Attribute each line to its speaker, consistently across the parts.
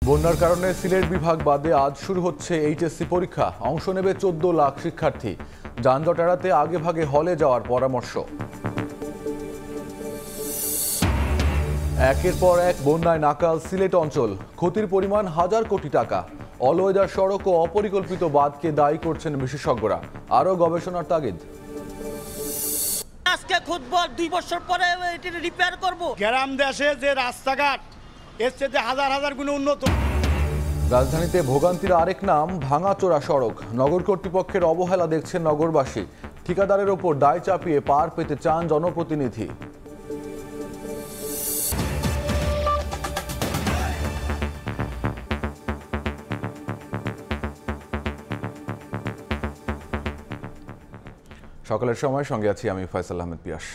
Speaker 1: বন্যার কারণে সিলেট বিভাগ বাদে আজ শুরু হচ্ছে এইচএসসি পরীক্ষা। অংশ নেবে 14 লাখ শিক্ষার্থী। যানজট এড়াতে আগেভাগে হলে যাওয়ার পরামর্শ। একের পর এক বন্যায় নাকাল সিলেট অঞ্চল। ক্ষতির পরিমাণ হাজার কোটি টাকা। অলওয়েদার সড়ক ও অপরিকল্পিত বাঁধকে দায়ী করছেন বিশেষজ্ঞরা। আরও গবেষণার তাগিদ।
Speaker 2: আজকে খুঁজব, 2 বছর পরে এটি রিপেয়ার করব।
Speaker 3: গ্রাম দেশে যে রাস্তাঘাট এর চেয়ে হাজার হাজার গুণ উন্নত।
Speaker 1: রাজধানীতে ভোগান্তির আরেক নাম ভাঙাচোরা সড়ক। নগর কর্তৃপক্ষের অবহেলা দেখছেন নগরবাসী। ঠিকাদারের ওপর দায় চাপিয়ে পার পেতে চান জনপ্রতিনিধি। সকালের সময় সঙ্গে আছি আমি ফয়সাল আহমেদ পিয়াস।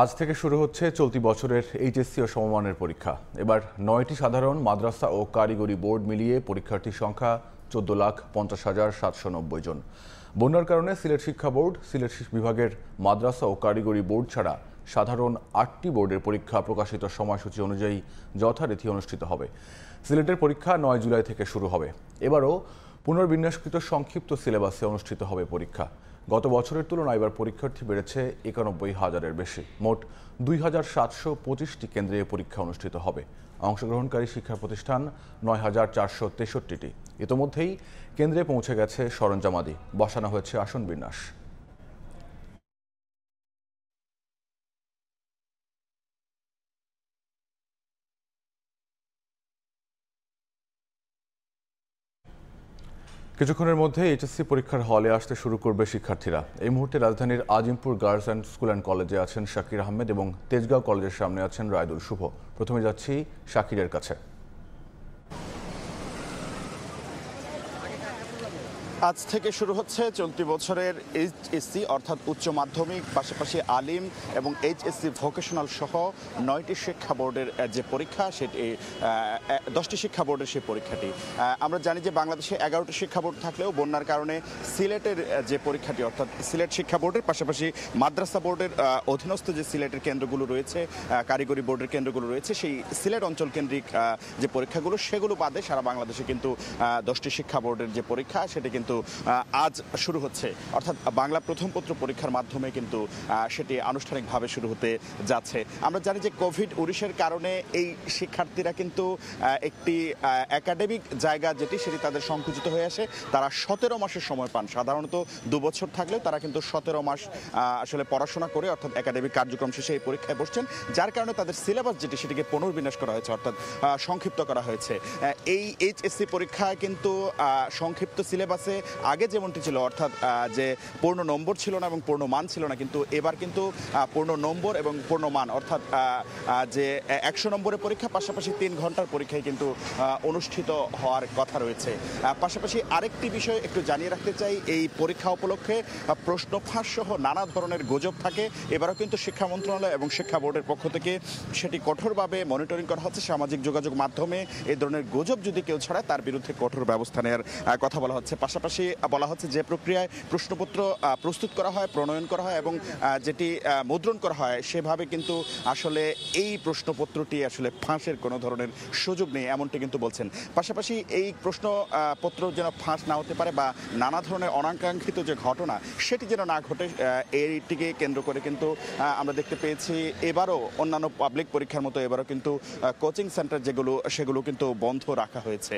Speaker 1: আজ থেকে শুরু হচ্ছে চলতি বছরের এইচএসসি ও সমমানের পরীক্ষা। এবার 9টি সাধারণ, মাদ্রাসা ও কারিগরি বোর্ড মিলিয়ে পরীক্ষার্থীর সংখ্যা 14,50,790 জন। বন্যার কারণে সিলেট শিক্ষা বোর্ড, সিলেট বিভাগের মাদ্রাসা ও কারিগরি বোর্ড ছাড়া সাধারণ 8টি বোর্ডের পরীক্ষা প্রকাশিত সময়সূচি অনুযায়ী যথারীতি অনুষ্ঠিত হবে। সিলেটের পরীক্ষা 9 জুলাই থেকে শুরু হবে। এবারও পুনর্বিন্যাসকৃত সংক্ষিপ্ত সিলেবাসে অনুষ্ঠিত হবে পরীক্ষা। গত বছরের তুলনায় এবার পরীক্ষার্থী বেড়েছে 91,000-এর বেশি। মোট 2,725টি কেন্দ্রে পরীক্ষা অনুষ্ঠিত হবে। অংশগ্রহণকারী শিক্ষা প্রতিষ্ঠান 9,463টি। ইতোমধ্যেই কেন্দ্রে পৌঁছে গেছে সরঞ্জামাদি, বসানো হয়েছে আসন বিন্যাস। কিছুক্ষণের মধ্যে এইচএসসি পরীক্ষার হলে আসতে শুরু করবে শিক্ষার্থীরা। এই মুহূর্তে রাজধানীর Azimpur girls and school and কলেজে আছেন শাকির আহমেদ এবং তেজগাঁও কলেজের সামনে আছেন রায়দুল শুভ। প্রথমে যাচ্ছি শাকিরের কাছে।
Speaker 4: আজ থেকে শুরু হচ্ছে চলতি বছরের এইচএসসি অর্থাৎ উচ্চ মাধ্যমিক, পাশাপাশি আলিম এবং এইচএসসি ভোকেশনাল সহ 9টি শিক্ষা বোর্ডের যে পরীক্ষা, সেটি 10টি শিক্ষা বোর্ডের সেই পরীক্ষাটি। আমরা জানি যে বাংলাদেশে 11টি শিক্ষা বোর্ড থাকলেও বন্যার কারণে সিলেটের যে পরীক্ষাটি অর্থাৎ সিলেট শিক্ষা বোর্ডের পাশাপাশি মাদ্রাসা বোর্ডের অধীনস্থ যে সিলেটের কেন্দ্রগুলো রয়েছে, কারিগরি বোর্ডের কেন্দ্রগুলো রয়েছে, সেই সিলেট অঞ্চল কেন্দ্রিক যে পরীক্ষাগুলো সেগুলো বাদে সারা বাংলাদেশে কিন্তু 10টি শিক্ষা বোর্ডের যে পরীক্ষা সেটি কিন্তু আজ শুরু হচ্ছে। অর্থাৎ বাংলা প্রথম পত্র পরীক্ষার মাধ্যমে কিন্তু সেটি আনুষ্ঠানিকভাবে শুরু হতে যাচ্ছে। আমরা জানি যে কোভিড-19-এর কারণে এই শিক্ষার্থীরা কিন্তু একটি একাডেমিক জায়গা যেটি সেটি তাদের সংকুচিত হয়ে আসে। তারা 17 মাসের সময় পান। সাধারণত 2 বছর থাকলেও তারা কিন্তু 17 মাস আসলে পড়াশোনা করে অর্থাৎ একাডেমিক কার্যক্রম শেষে এই পরীক্ষায় বসছেন, যার কারণে তাদের সিলেবাস যেটি সেটিকে পুনর্বিন্যাস করা হয়েছে অর্থাৎ সংক্ষিপ্ত করা হয়েছে। এই এইচএসসি পরীক্ষায় কিন্তু সংক্ষিপ্ত সিলেবাসে আগে যেমনটি ছিল অর্থাৎ যে পূর্ণ নম্বর ছিল না এবং পূর্ণ মান ছিল না, কিন্তু এবার কিন্তু পূর্ণ নম্বর এবং পূর্ণ মান অর্থাৎ যে 100 নম্বরের পরীক্ষা পাশাপাশি 3 ঘন্টার পরীক্ষায় কিন্তু অনুষ্ঠিত হওয়ার কথা রয়েছে। পাশাপাশি আরেকটি বিষয় একটু জানিয়ে রাখতে চাই, এই পরীক্ষা উপলক্ষে প্রশ্ন ফাঁস সহ নানা ধরনের গুজব থাকে। এবারও কিন্তু শিক্ষা মন্ত্রণালয় এবং শিক্ষা বোর্ডের পক্ষ থেকে সেটি কঠোরভাবে মনিটরিং করা হচ্ছে। সামাজিক যোগাযোগ মাধ্যমে এই ধরনের গুজব যদি কেউ ছড়ায় তার বিরুদ্ধে কঠোর ব্যবস্থা নেওয়ার কথা বলা হচ্ছে। পাশাপাশি বলা হচ্ছে যে প্রক্রিয়ায় প্রশ্নপত্র প্রস্তুত করা হয়, প্রণয়ন করা হয় এবং যেটি মুদ্রণ করা হয় সেভাবে কিন্তু আসলে এই প্রশ্নপত্রটি আসলে ফাঁসের কোনো ধরনের সুযোগ নেই এমনটি কিন্তু বলছেন। পাশাপাশি এই প্রশ্নপত্র যেন ফাঁস না হতে পারে বা নানা ধরনের অনাকাঙ্ক্ষিত যে ঘটনা সেটি যেন না ঘটে, এইটিকে কেন্দ্র করে কিন্তু আমরা দেখতে পেয়েছি এবারও অন্যান্য পাবলিক পরীক্ষার মতো এবারও কিন্তু কোচিং সেন্টার সেগুলো কিন্তু বন্ধ রাখা হয়েছে।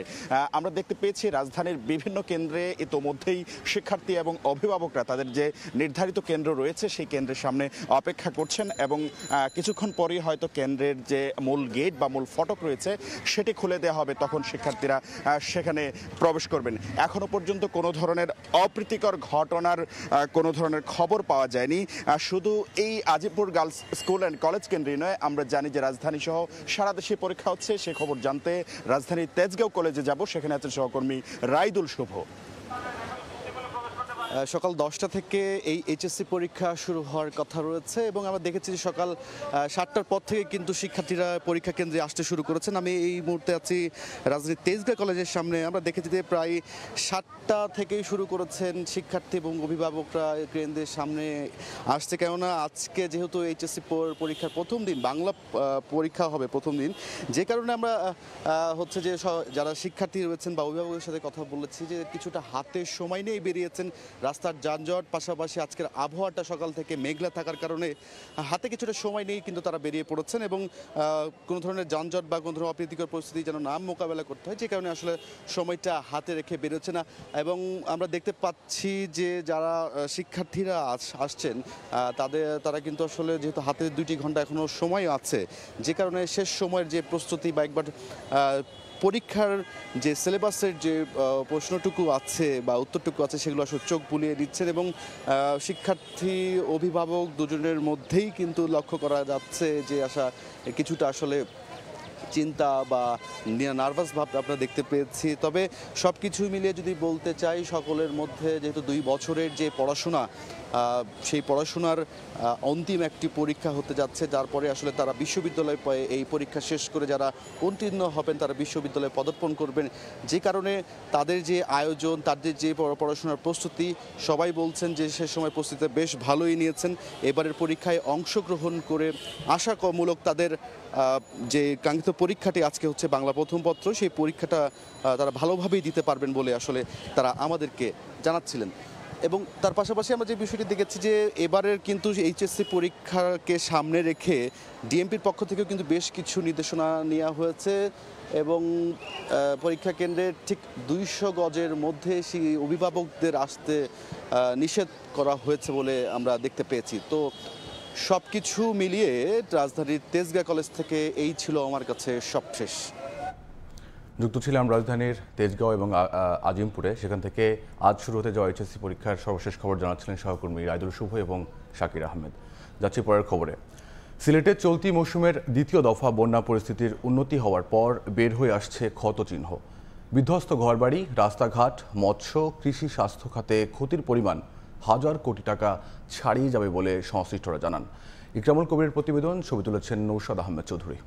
Speaker 4: আমরা দেখতে পেয়েছি রাজধানীর বিভিন্ন কেন্দ্রে ইতোমধ্যেই শিক্ষার্থী এবং অভিভাবকরা তাদের যে নির্ধারিত কেন্দ্র রয়েছে সেই কেন্দ্রের সামনে অপেক্ষা করছেন এবং কিছুক্ষণ পরেই হয়তো কেন্দ্রের যে মূল গেট বা মূল ফটক রয়েছে সেটি খুলে দেওয়া হবে, তখন শিক্ষার্থীরা সেখানে প্রবেশ করবেন। এখনো পর্যন্ত কোনো ধরনের অপ্রীতিকর ঘটনার কোনো ধরনের খবর পাওয়া যায়নি। শুধু এই Azimpur girls school and college কেন্দ্রে নয়, আমরা জানি যে রাজধানী সহ সারা দেশে পরীক্ষা হচ্ছে। সে খবর জানতে রাজধানীর তেজগাঁও কলেজে যাব, সেখানে আছেন সহকর্মী রায়দুল শুভ। সকাল 10টা থেকে এই এইচএসসি পরীক্ষা শুরু হওয়ার কথা রয়েছে এবং আমরা দেখেছি যে সকাল 7টার পর থেকে কিন্তু শিক্ষার্থীরা পরীক্ষা কেন্দ্রে আসতে শুরু করেছেন। আমি এই মুহূর্তে আছি রাজধানীর তেজগাঁ কলেজের সামনে। আমরা দেখেছি যে প্রায় 7টা থেকেই শুরু করেছেন শিক্ষার্থী এবং অভিভাবকরা কেন্দ্রের সামনে আসছে, কেননা আজকে যেহেতু এইচএসসি পরীক্ষার প্রথম দিন, বাংলা পরীক্ষা হবে প্রথম দিন, যে কারণে আমরা হচ্ছে যে যারা শিক্ষার্থী রয়েছেন বা অভিভাবকের সাথে কথা বলেছি যে কিছুটা হাতে সময় নিয়েই বেরিয়েছেন। রাস্তার যানজট, পাশাপাশি আজকের আবহাওয়াটা সকাল থেকে মেঘলা থাকার কারণে হাতে কিছুটা সময় নিয়েই কিন্তু তারা বেরিয়ে পড়েছেন এবং কোনো ধরনের যানজট বা কোনো ধরনের অপ্রীতিকর পরিস্থিতি যেন না মোকাবেলা করতে হয়, যে কারণে আসলে সময়টা হাতে রেখে বেরোচ্ছে না। এবং আমরা দেখতে পাচ্ছি যে যারা শিক্ষার্থীরা আসছেন তারা কিন্তু আসলে যেহেতু হাতে 2টি ঘন্টা এখনও সময় আছে, যে কারণে শেষ সময়ের যে প্রস্তুতি বা একবার পরীক্ষার যে সিলেবাসের যে প্রশ্নটুকু আছে বা উত্তরটুকু আছে সেগুলো আসলে চোখ বুলিয়ে দিচ্ছেন এবং শিক্ষার্থী অভিভাবক দুজনের মধ্যেই কিন্তু লক্ষ্য করা যাচ্ছে যে কিছুটা আসলে চিন্তা বা নার্ভাস ভাব আমরা দেখতে পেয়েছি। তবে সব কিছু মিলিয়ে যদি বলতে চাই, সকলের মধ্যে যেহেতু 2 বছরের যে পড়াশোনা, সেই পড়াশোনার অন্তিম একটি পরীক্ষা হতে যাচ্ছে, যার পরে আসলে তারা বিশ্ববিদ্যালয়ে এই পরীক্ষা শেষ করে যারা উত্তীর্ণ হবেন তারা বিশ্ববিদ্যালয়ে পদার্পণ করবেন, যে কারণে তাদের যে আয়োজন, তাদের যে পড়াশোনার প্রস্তুতি, সবাই বলছেন যে সে সময় প্রস্তুতি বেশ ভালোই নিয়েছেন। এবারের পরীক্ষায় অংশগ্রহণ করে আশামূলক তাদের যে কাঙ্ক্ষিত পরীক্ষাটি আজকে হচ্ছে বাংলা প্রথম পত্র, সেই পরীক্ষাটা তারা ভালোভাবেই দিতে পারবেন বলে আসলে তারা আমাদেরকে জানাচ্ছিলেন। এবং তার পাশাপাশি আমরা যে বিষয়টি দেখেছি যে এবারের কিন্তু এইচএসসি পরীক্ষাকে সামনে রেখে ডিএমপির পক্ষ থেকেও কিন্তু বেশ কিছু নির্দেশনা নেওয়া হয়েছে এবং পরীক্ষা কেন্দ্রের ঠিক 200 গজের মধ্যে সেই অভিভাবকদের আসতে নিষেধ করা হয়েছে বলে আমরা দেখতে পেয়েছি। তো সব কিছু মিলিয়ে রাজধানীর তেজগাঁ কলেজ থেকে এই ছিল আমার কাছে সবশেষ।
Speaker 1: যুক্ত ছিলাম রাজধানীর তেজগাঁও এবং আজিমপুরে। সেখান থেকে আজ শুরু হতে যাওয়া এইচএসসি পরীক্ষার সর্বশেষ খবর জানাচ্ছিলেন সহকর্মী রাইদুল শুভ এবং শাকির আহমেদ। যাচ্ছি পরের খবরে। সিলেটে চলতি মৌসুমের দ্বিতীয় দফা বন্যা পরিস্থিতির উন্নতি হওয়ার পর বের হয়ে আসছে ক্ষতচিহ্ন। বিধ্বস্ত ঘরবাড়ি, রাস্তাঘাট, মৎস্য, কৃষি, স্বাস্থ্য খাতে ক্ষতির পরিমাণ 1000 কোটি টাকা ছাড়িয়ে যাবে বলে সংশ্লিষ্টরা জানান। ইকরামুল কবিরের প্রতিবেদন, ছবি তুলেছেন নৌশাদ আহমেদ চৌধুরী।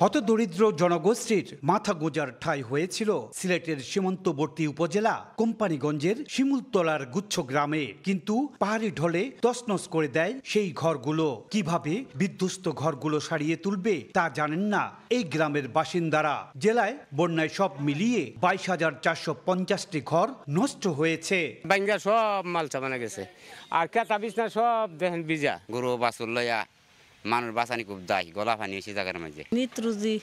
Speaker 5: হতদরিদ্র জনগোষ্ঠীর মাথা গোজার ঠাঁই হয়েছিল সিলেটের সীমান্তবর্তী উপজেলা কোম্পানিগঞ্জের শিমুলতলার গুচ্ছ গ্রামে, কিন্তু পাহাড়ি ঢলে তছনছ করে দেয় সেই ঘরগুলো। কিভাবে বিধ্বস্ত ঘরগুলো সারিয়ে তুলবে তা জানেন না এই গ্রামের বাসিন্দারা। জেলায় বন্যায় সব মিলিয়ে 22,450টি ঘর নষ্ট হয়েছে।
Speaker 6: বাঙ্গা সব মাল চাপানা গেছে, আর কেতা বিছনা সব দেখেন ভিজা। গরু বাছুর লইয়া মানুষ বাঁচানি খুব দায়, গলা পানি এসে জায়গার মাঝে
Speaker 2: নিত্রুজি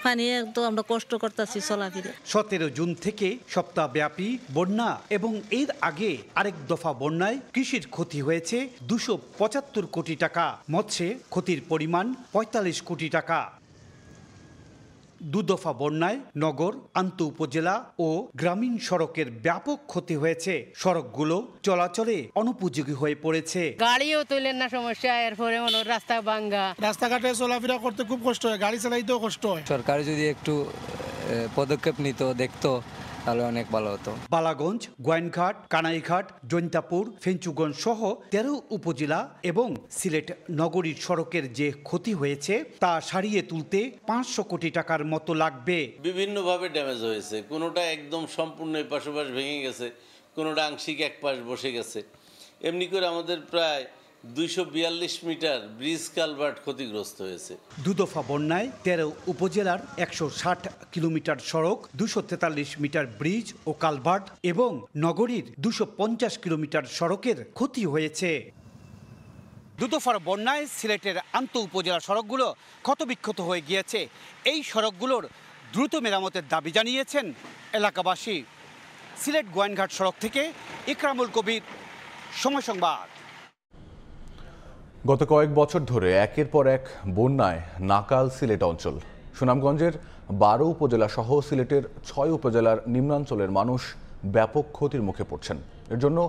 Speaker 2: পানি তো আমরা কষ্ট করতেছি চলাফিরে।
Speaker 5: 17 জুন থেকে সপ্তাহব্যাপী বন্যা এবং এর আগে আরেক দফা বন্যায় কৃষির ক্ষতি হয়েছে 275 কোটি টাকা, মৎস্যে ক্ষতির পরিমাণ 45 কোটি টাকা। দুদফা বন্যায় নগর, আন্ত উপজেলা ও গ্রামীণ সড়কের ব্যাপক ক্ষতি হয়েছে। সড়কগুলো চলাচলে অনুপযোগী হয়ে পড়েছে।
Speaker 7: গাড়িও তুলেন না সমস্যা, এরপরে রাস্তা ভাঙ্গা,
Speaker 3: রাস্তাঘাটে চলাফেরা করতে খুব কষ্ট হয়, গাড়ি চালাইতেও কষ্ট হয়।
Speaker 8: সরকার যদি একটু পদক্ষেপ নিত, দেখতো, তাহলে অনেক ভালো হতো।
Speaker 5: বালাগঞ্জ, গোয়াইনঘাট, কানাইঘাট, জৈন্তাপুর, ফেঞ্চুগঞ্জ সহ 13 উপজেলা এবং সিলেট নগরীর সড়কের যে ক্ষতি হয়েছে তা সারিয়ে তুলতে 500 কোটি টাকার মতো লাগবে।
Speaker 9: বিভিন্নভাবে ড্যামেজ হয়েছে, কোনোটা একদম সম্পূর্ণ পাশাপাশ ভেঙে গেছে, কোনোটা আংশিক এক পাশ বসে গেছে। এমনি করে আমাদের প্রায় 242 মিটার ব্রিজ কালভার্ট ক্ষতিগ্রস্ত হয়েছে।
Speaker 5: দুদফা বন্যায় 13 উপজেলার 160 কিলোমিটার সড়ক, 243 মিটার ব্রিজ ও কালভার্ট এবং নগরীর 250 কিলোমিটার সড়কের ক্ষতি হয়েছে। দুদফার বন্যায় সিলেটের আন্ত উপজেলা সড়কগুলো ক্ষতবিক্ষত হয়ে গিয়েছে। এই সড়কগুলোর দ্রুত মেরামতের দাবি জানিয়েছেন এলাকাবাসী। সিলেট গোয়াইনঘাট সড়ক থেকে ইকরামুল কবির, সময় সংবাদ।
Speaker 1: গত কয়েক বছর ধরে একের পর এক বন্যায় নাকাল সিলেট অঞ্চল। সুনামগঞ্জের 12 উপজেলা সহ সিলেটের 6 উপজেলার নিম্নাঞ্চলের মানুষ ব্যাপক ক্ষতির মুখে পড়ছেন। এর জন্য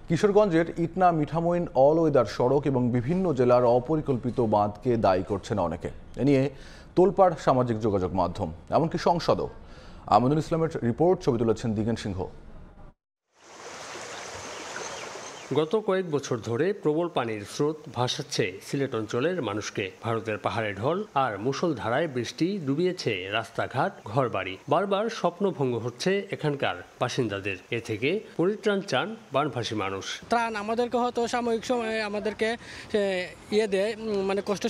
Speaker 1: কিশোরগঞ্জের ইটনা মিঠামইন অল ওয়েদার সড়ক এবং বিভিন্ন জেলার অপরিকল্পিত বাঁধকে দায়ী করছেন অনেকে। এ নিয়ে তোলপাড় সামাজিক যোগাযোগ মাধ্যম, এমনকি সংসদও। আমিনুল ইসলামের রিপোর্ট, ছবি তুলেছেন দিগেন সিংহ।
Speaker 10: গত কয়েক বছর ধরে প্রবল পানির স্রোত ভাসাচ্ছে সিলেট অঞ্চলের মানুষকে। ভারতের পাহাড়ে ঢল আর মুষলধারায় বৃষ্টি ডুবিয়েছে রাস্তাঘাট, ঘরবাড়ি। বারবার স্বপ্নভঙ্গ হচ্ছে এখানকার বাসিন্দাদের। এ থেকে পরিত্রাণ চান বানভাসী মানুষ।
Speaker 11: ত্রাণ আমাদেরকে হয়তো সাময়িক সময়ে আমাদেরকে দেয়, মানে কষ্ট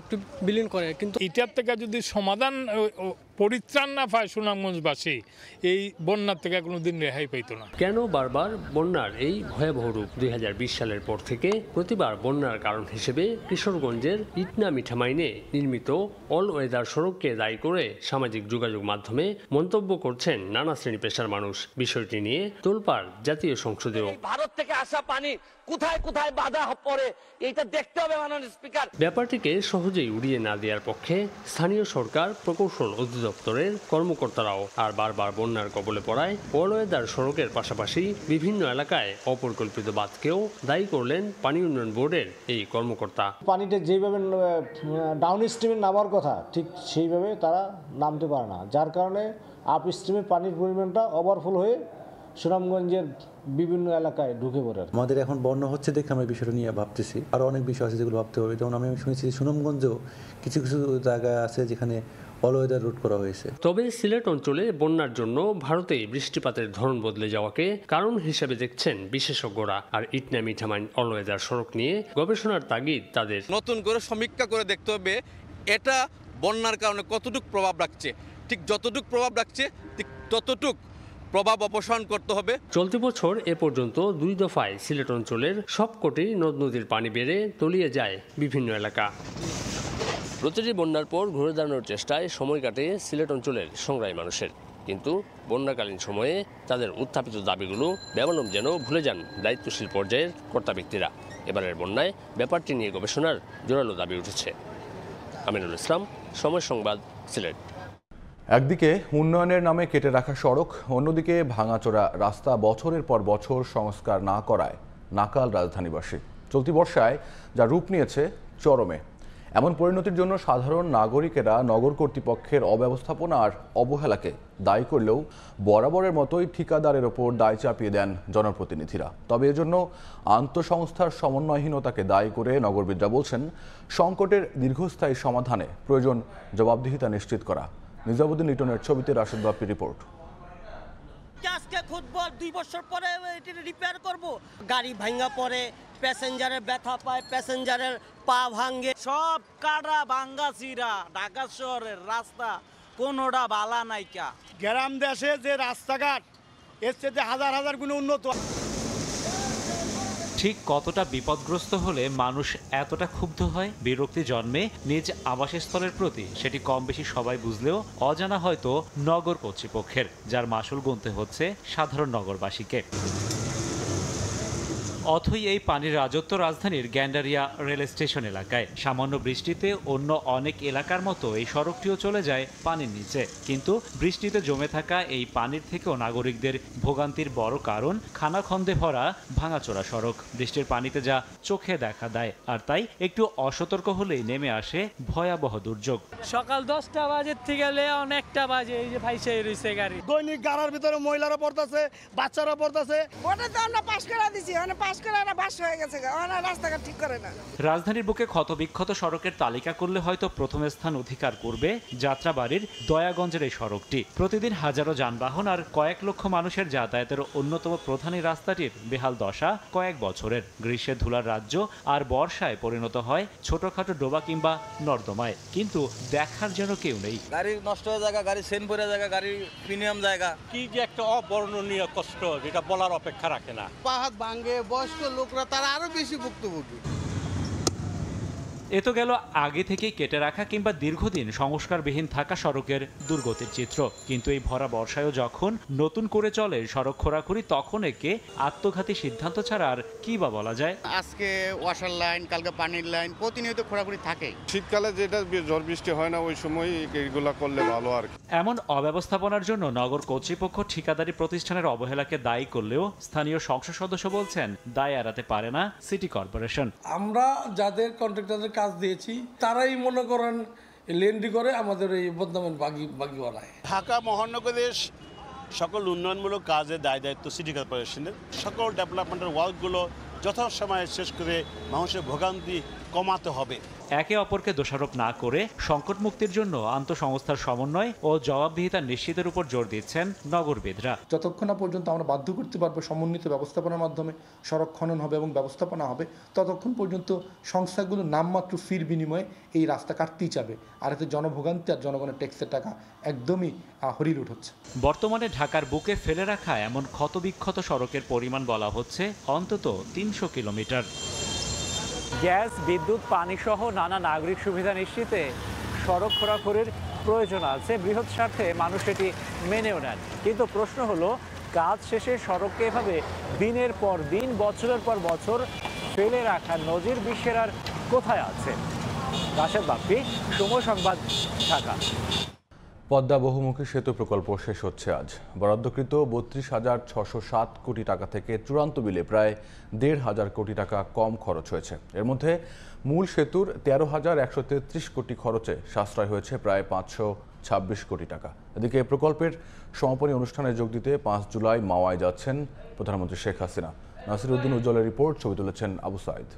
Speaker 11: একটু বিলীন করে, কিন্তু
Speaker 12: এটার থেকে যদি সমাধান পরিত্রাণ না পায় সুনামগঞ্জবাসী, এই বন্যার থেকে কোনোদিন রেহাই পাইত না।
Speaker 10: কেন বারবার বন্যার এই ভয়াবহ রূপ? 2020 সালের পর থেকে প্রতিবার বন্যার কারণ হিসেবে কিশোরগঞ্জের ইটনা মিঠামাইনে নির্মিত অল ওয়েদার সড়ককে দায়ী করে সামাজিক যোগাযোগ মাধ্যমে মন্তব্য করছেন নানা শ্রেণী পেশার মানুষ। বিষয়টি নিয়ে তোলপাড় জাতীয় সংসদেও।
Speaker 13: ভারত থেকে আসা পানি কোথায় কোথায় বাধা পড়ে এটা দেখতে হবে মাননীয় স্পিকার।
Speaker 10: ব্যাপারটিকে সহজেই উড়িয়ে না দেওয়ার পক্ষে স্থানীয় সরকার, প্রকৌশল অধিদপ্তরের কর্মকর্তারাও। আর বারবার বন্যার কবলে পড়ায় অল ওয়েদার সড়কের পাশাপাশি বিভিন্ন এলাকায় অপরিকল্পিত বাঁধকেও দায়ী করলেন পানি উন্নয়ন বোর্ডের এই কর্মকর্তা।
Speaker 14: পানিটা যেভাবে ডাউন স্ট্রিমে নামার কথা ঠিক সেইভাবে তারা নামতে পারে না, যার কারণে আপ স্ট্রিমে পানির পরিমাণটা ওভারফ্লো হয়ে সুনামগঞ্জের বিভিন্ন এলাকায় ঢুকে পড়ে।
Speaker 15: আমাদের এখন বন্যা হচ্ছে দেখে আমরা বিষয়টা নিয়ে ভাবতেছি, আরও অনেক বিষয় আছে যেগুলো ভাবতে হবে। যেমন আমি শুনেছি সুনামগঞ্জেও কিছু কিছু জায়গা আছে যেখানে অল ওয়েদার রুট করা হয়েছে।
Speaker 10: তবে সিলেট অঞ্চলে বন্যার জন্য ভারতে বৃষ্টিপাতের ধরন বদলে যাওয়াকে কারণ হিসেবে দেখছেন বিশেষজ্ঞরা। আর ইটনা মিঠামাইন অল ওয়েদার সড়ক নিয়ে গবেষণার তাগিদ তাদের।
Speaker 16: নতুন করে সমীক্ষা করে দেখতে হবে এটা বন্যার কারণে কতটুকু প্রভাব রাখছে। ঠিক যতটুকু প্রভাব রাখছে ঠিক ততটুক প্রভাব অপসারণ করতে হবে।
Speaker 10: চলতি বছর এ পর্যন্ত 2 দফায় সিলেট অঞ্চলের সবকটি নদ নদীর পানি বেড়ে তলিয়ে যায় বিভিন্ন এলাকা। প্রতিটি বন্যার পর ঘুরে দাঁড়ানোর চেষ্টায় সময় কাটে সিলেট অঞ্চলের সংগ্রামী মানুষের। কিন্তু বন্যাকালীন সময়ে তাদের উত্থাপিত দাবিগুলো বেমালুম যেন ভুলে যান দায়িত্বশীল পর্যায়ের কর্তা ব্যক্তিরা। এবারের বন্যায় ব্যাপারটি নিয়ে গবেষণার জোরালো দাবি উঠেছে। আমিনুল ইসলাম, সময় সংবাদ, সিলেট।
Speaker 1: একদিকে উন্নয়নের নামে কেটে রাখা সড়ক, অন্যদিকে ভাঙাচোরা রাস্তা বছরের পর বছর সংস্কার না করায় নাকাল রাজধানীবাসী। চলতি বর্ষায় যা রূপ নিয়েছে চরমে। এমন পরিণতির জন্য সাধারণ নাগরিকেরা নগর কর্তৃপক্ষের অব্যবস্থাপনা আর অবহেলাকে দায়ী করলেও বরাবরের মতোই ঠিকাদারের ওপর দায় চাপিয়ে দেন জনপ্রতিনিধিরা। তবে এজন্য আন্তঃসংস্থার সমন্বয়হীনতাকে দায়ী করে নগরবিদরা বলছেন, সংকটের দীর্ঘস্থায়ী সমাধানে প্রয়োজন জবাবদিহিতা নিশ্চিত করা। নিজামুদ্দিন লিটনের ছবিতে রাশেদ বাপ্পির রিপোর্ট।
Speaker 17: আজকে খুঁজবো, 2 বছর পরে এটা রিপেয়ার করব। গাড়ি ভাঙা পড়ে, প্যাসেঞ্জারের ব্যথা পায়, প্যাসেঞ্জারের পা ভাঙে।
Speaker 18: সব কাটা ভাঙ্গা চিরা ঢাকা শহরের রাস্তা কোনোটা ভালা নাইকা।
Speaker 3: গ্রাম দেশে যে রাস্তাঘাট এর চেয়ে হাজার হাজার গুণ উন্নত।
Speaker 19: ঠিক কতটা বিপদগ্রস্ত হলে মানুষ এতটা ক্ষুব্ধ হয়, বিরক্তি জন্মে নিজ আবাসস্থলের প্রতি, সেটি কম বেশি সবাই বুঝলেও অজানা হয়তো নগর কর্তৃপক্ষের, যার মাসুল গুনতে হচ্ছে সাধারণ নগরবাসীকে। অথই এই পানির রাজত্ব রাজধানীর গ্যান্ডারিয়া রেল স্টেশন এলাকায়। সামান্য বৃষ্টিতে অন্য অনেক এলাকার মতো এই সড়কটিও চলে যায় পানির নিচে। কিন্তু বৃষ্টিতে জমে থাকা এই পানির থেকেও নাগরিকদের ভোগান্তির বড় কারণ খানাখন্দে ভরা ভাঙাচোরা সড়ক। বৃষ্টির পানিতে যা চোখে দেখা দেয়, আর তাই একটু অসতর্ক হলেই নেমে আসে ভয়াবহ দুর্যোগ।
Speaker 11: সকাল 10টা বাজে থেকে অনেকটা বাজে এই যে ভাইসে রয়েছে গাড়ি।
Speaker 3: দৈনিক গাড়ার ভিতরে মহিলারা পড়তেছে, বাচ্চারা পড়তেছে।
Speaker 20: ওটা তো আমরা পাশ করে দিছি,
Speaker 19: রাজধানীর বুকে ক্ষতবিক্ষত সড়কের তালিকা করলে হয়তো প্রথম স্থান অধিকার করবে যাত্রাবাড়ির দয়াগঞ্জের এই সড়কটি। প্রতিদিন হাজারো যানবাহন আর কয়েক লক্ষ মানুষের যাতায়াতের অন্যতম প্রধান এই রাস্তাটির বেহাল দশা কয়েক বছরের। গ্রীষ্মের ধুলার রাজ্য আর বর্ষায় পরিণত হয় ছোটখাটো ডোবা কিংবা নর্দমায়, কিন্তু দেখার যেন কেউ নেই।
Speaker 18: গাড়ি নষ্ট হয়ে জায়গা, গাড়ি সেন পড়ে জায়গা, গাড়ি প্রিমিয়াম জায়গা।
Speaker 21: কি যে একটা অবর্ণনীয় কষ্ট, যেটা বলার অপেক্ষা রাখে না।
Speaker 22: পাহাড় ভাঙ্গে, বয়স্ক লোকরা তারা আরো বেশি ভুক্তভোগী।
Speaker 19: এ তো গেল আগে থেকেই কেটে রাখা কিংবা দীর্ঘদিন সংস্কারবিহীন থাকা সড়কের দুর্গতির চিত্র। কিন্তু এই ভরা বর্ষায়ও যখন নতুন করে চলে সড়ক খোঁড়াখুড়ি, তখন একে আত্মঘাতী সিদ্ধান্ত ছাড়া আর কি বা বলা যায়।
Speaker 22: আজকে ওয়াসার লাইন, কালকে পানির লাইন, প্রতিনিয়ত খোঁড়াখুড়ি থাকে।
Speaker 23: শীতকালে যেটা ঝড় বৃষ্টি হয় না, ওই সময় এগুলা করলে ভালো আর কি।
Speaker 19: এমন অব্যবস্থাপনার জন্য নগর কর্তৃপক্ষ ঠিকাদারি প্রতিষ্ঠানের অবহেলাকে দায়ী করলেও স্থানীয় সংসদ সদস্য বলছেন দায় এড়াতে পারে না সিটি কর্পোরেশন।
Speaker 24: আমরা যাদের কন্ট্রাক্টরদের কাজ দিয়েছি তারাই মনে করেন লেন্ডি করে আমাদের এই বদনামের বাগি বানায়।
Speaker 3: ঢাকা মহানগরের সকল উন্নয়নমূলক কাজে দায় দায়িত্ব সিটি কর্পোরেশনের। সকল ডেভেলপমেন্টের ওয়ার্কগুলো
Speaker 2: যথাসময়ে শেষ করে মানুষের ভোগান্তি কমাতে হবে।
Speaker 19: একে অপরকে দোষারোপ না করে সংকট মুক্তির জন্য আন্তঃসংস্থার সমন্বয় ও জবাবদিহিতা নিশ্চিতের উপর জোর দিচ্ছেন নগরবিদরা।
Speaker 4: যতক্ষণ না পর্যন্ত আমরা বাধ্য করতে পারবো সমন্বিত ব্যবস্থাপনার মাধ্যমে সড়ক খনন হবে এবং ব্যবস্থাপনা হবে, ততক্ষণ পর্যন্ত সংস্থাগুলো নামমাত্র ফির বিনিময়ে এই রাস্তা কাটতেই যাবে। আর এতে জনভোগান্তি আর জনগণের ট্যাক্সের টাকা একদমই হরিলুট হচ্ছে।
Speaker 19: বর্তমানে ঢাকার বুকে ফেলে রাখা এমন ক্ষতবিক্ষত সড়কের পরিমাণ বলা হচ্ছে অন্তত 300 কিলোমিটার। গ্যাস, বিদ্যুৎ, পানি সহ নানা নাগরিক সুবিধা নিশ্চিতে সড়ক খোরাখুরির প্রয়োজন আছে। বৃহৎ স্বার্থে মানুষ এটি মেনেও নেন, কিন্তু প্রশ্ন হলো কাজ শেষে সড়ককে এভাবে দিনের পর দিন, বছরের পর বছর ফেলে রাখা নজির বিশ্বের আর কোথায় আছে? রাশেদ বাপ্পি, সময় সংবাদ, ঢাকা।
Speaker 1: পদ্মা বহুমুখী সেতু প্রকল্প শেষ হচ্ছে আজ। বরাদ্দকৃত 32,607 কোটি টাকা থেকে চূড়ান্ত বিলে প্রায় 1,500 কোটি টাকা কম খরচ হয়েছে। এর মধ্যে মূল সেতুর 13,133 কোটি খরচে সাশ্রয় হয়েছে প্রায় 526 কোটি টাকা। এদিকে প্রকল্পের সমাপনী অনুষ্ঠানে যোগ দিতে 5 জুলাই মাওয়ায় যাচ্ছেন প্রধানমন্ত্রী শেখ হাসিনা। নাসির উদ্দিন উজ্জ্বলের রিপোর্ট, ছবি তুলেছেন আবু সাইদ।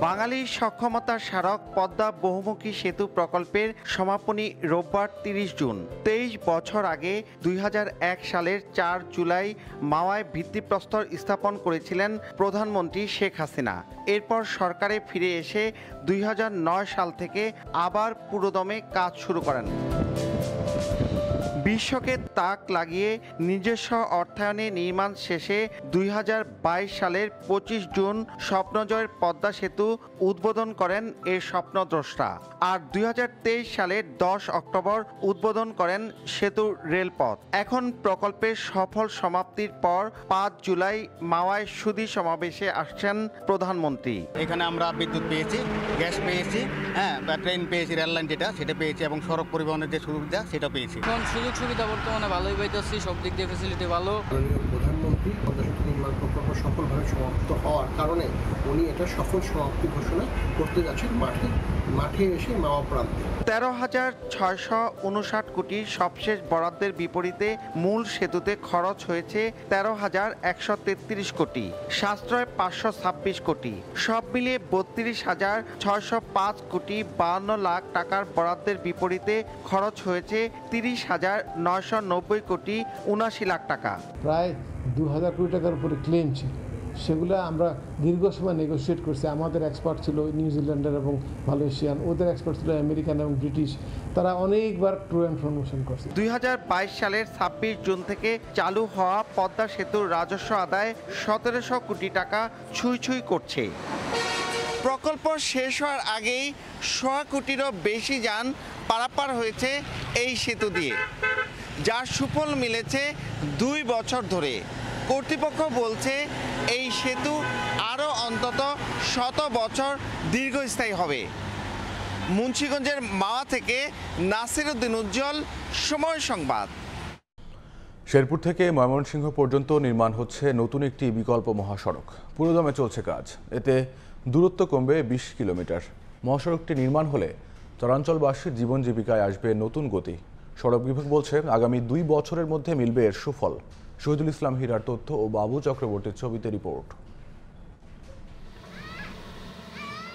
Speaker 6: বাঙালির সক্ষমতার স্মারক পদ্মা বহুমুখী সেতু প্রকল্পের সমাপনী রোববার 30 জুন। 23 বছর আগে 2001 সালের 4 জুলাই মাওয়ায় ভিত্তিপ্রস্তর স্থাপন করেছিলেন প্রধানমন্ত্রী শেখ হাসিনা। এরপর সরকারে ফিরে এসে 2009 সাল থেকে আবার পুরোদমে কাজ শুরু করেন। বিশ্বকে তাক লাগিয়ে নিজস্ব অর্থায়নে নির্মাণ শেষে 2022 সালের 25 জুন স্বপ্নজয়ের পদ্মা সেতু উদ্বোধন করেন এর স্বপ্নদ্রষ্টা। আর 2023 সালের 10 অক্টোবর উদ্বোধন করেন সেতুর রেলপথ। এখন প্রকল্পের সফল সমাপ্তির পর 5 জুলাই মাওয়ায় সুধী সমাবেশে আসছেন প্রধানমন্ত্রী।
Speaker 22: এখানে আমরা বিদ্যুৎ পেয়েছি, গ্যাস পেয়েছি, বা ট্রেন পেয়েছি, রেল লাইন সেটা পেয়েছি, এবং সড়ক পরিবহনের যে সুবিধা সেটা পেয়েছি।
Speaker 7: সুবিধা বর্তমানে ভালোই পাইতেছি, সব দিক দিয়ে ফ্যাসিলিটি ভালো।
Speaker 25: প্রধানমন্ত্রী পদ্মা সেতু নির্মাণ প্রকল্প সফলভাবে সমাপ্ত হওয়ার কারণে উনি এটা সফল সমাপ্তি ঘোষণা করতে যাচ্ছেন মাঠে এসে মাওয়া প্রান্তে।
Speaker 6: 13,659 কোটির সবশেষ বরাদ্দের বিপরীতে মূল সেতুতে খরচ হয়েছে 13,133 কোটি, সাশ্রয় 526 কোটি। সব মিলিয়ে 32,605 কোটি 52 লাখ টাকার বরাদ্দের বিপরীতে খরচ হয়েছে 30,990 কোটি 79 লাখ টাকা।
Speaker 14: প্রায় 2,000 কোটি টাকার উপরে ক্লেম ছিল, সেগুলো আমরা দীর্ঘ সময় নেগোসিয়েট করছি। আমাদের এক্সপার্ট ছিল নিউজিল্যান্ডের এবং মালয়েশিয়ান, ওদের এক্সপার্ট ছিল আমেরিকান এবং ব্রিটিশ। তারা অনেকবার ট্রু ইনফরমেশন করছে।
Speaker 6: 2022 সালের 26 জুন থেকে চালু হওয়া পদ্মা সেতুর রাজস্ব আদায় 1700 কোটি টাকা ছুঁই করছে। প্রকল্প শেষ হওয়ার আগেই 100 কোটিরও বেশি যান পারাপার হয়েছে এই সেতু দিয়ে, যার সুফল মিলেছে 2 বছর ধরে। কর্তৃপক্ষ বলছে এই সেতু আরও অন্তত 100 বছর দীর্ঘস্থায়ী হবে। মুন্সিগঞ্জের মাওয়া থেকে নাসির উদ্দিন উজ্জ্বল, সময় সংবাদ।
Speaker 1: শেরপুর থেকে ময়মনসিংহ পর্যন্ত নির্মাণ হচ্ছে নতুন একটি বিকল্প মহাসড়ক। পুরোদমে চলছে কাজ। এতে দূরত্ব কমবে 20 কিলোমিটার। মহাসড়কটি নির্মাণ হলে চরাঞ্চলবাসীর জীবন জীবিকায় আসবে নতুন গতি। সড়ক বিভাগ বলছে আগামী 2 বছরের মধ্যে মিলবে এর সুফল। শহীদুল ইসলাম হীরার তথ্য ও বাবু চক্রবর্তীর ছবিতে রিপোর্ট।